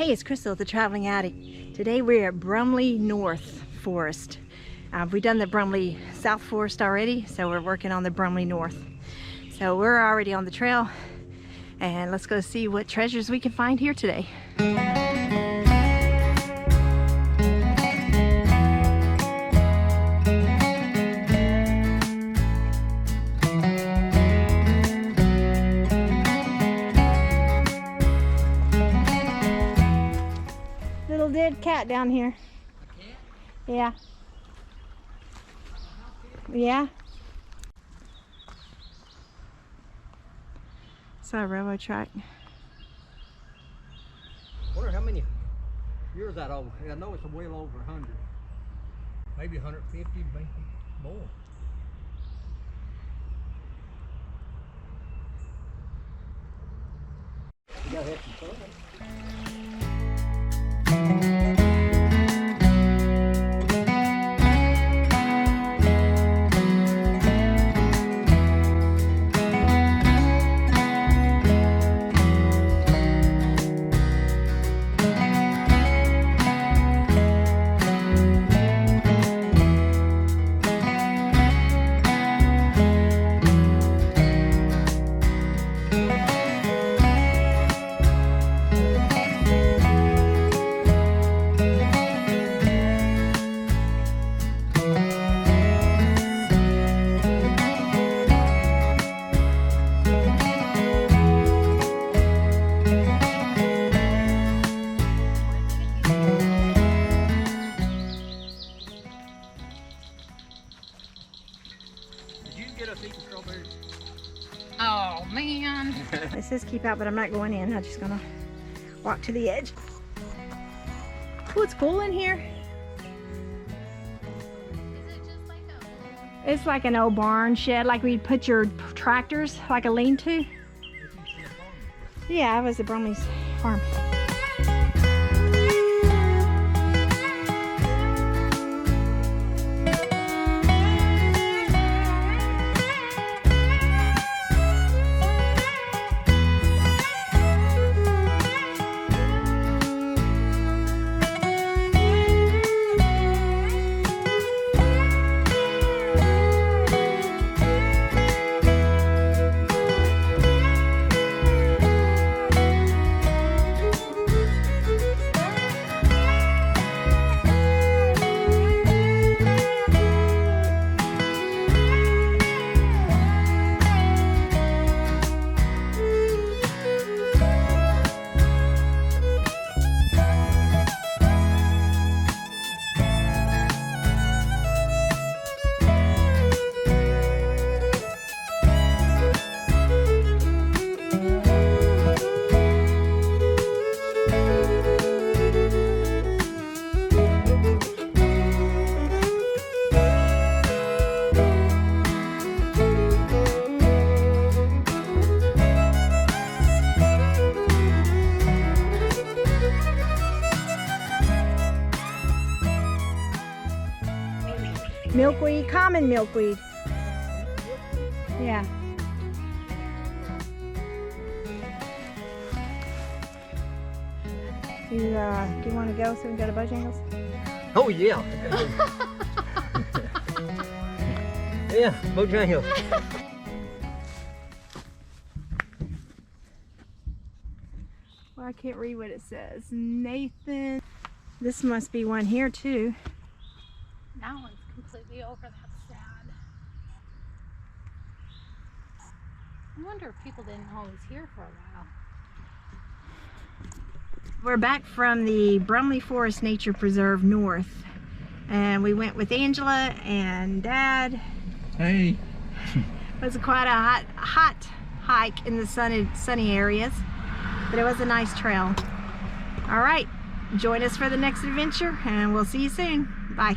Hey, it's Crystal, the Traveling Addict. Today we're at Brumley North Forest. We've done the Brumley South Forest already, so we're working on the Brumley North. So we're already on the trail, and let's go see what treasures we can find here today. Dead cat down here. Yeah. Yeah. It's a railroad track. Wonder how many years that old. I know it's well over 100. Maybe 150, maybe more. You gotta have some fun. Oh man. It says keep out, but I'm not going in. I'm just gonna walk to the edge. Oh, it's cool in here. Is it just like It's like an old barn shed, like we'd put your tractors, like a lean-to. Yeah, I was at Brumley's farm. Milkweed, common milkweed. Yeah. Do you want to go so we can go to Bojangles? Oh yeah. Yeah, Bojangles. Well, I can't read what it says. Nathan. This must be one here too. that one's completely over. That's sad. I wonder if people didn't always hear for a while. We're back from the Brumley Forest Nature Preserve North, and we went with Angela and Dad. Hey. It was quite a hot hike in the sunny areas, but it was a nice trail. All right, join us for the next adventure, and we'll see you soon. Bye.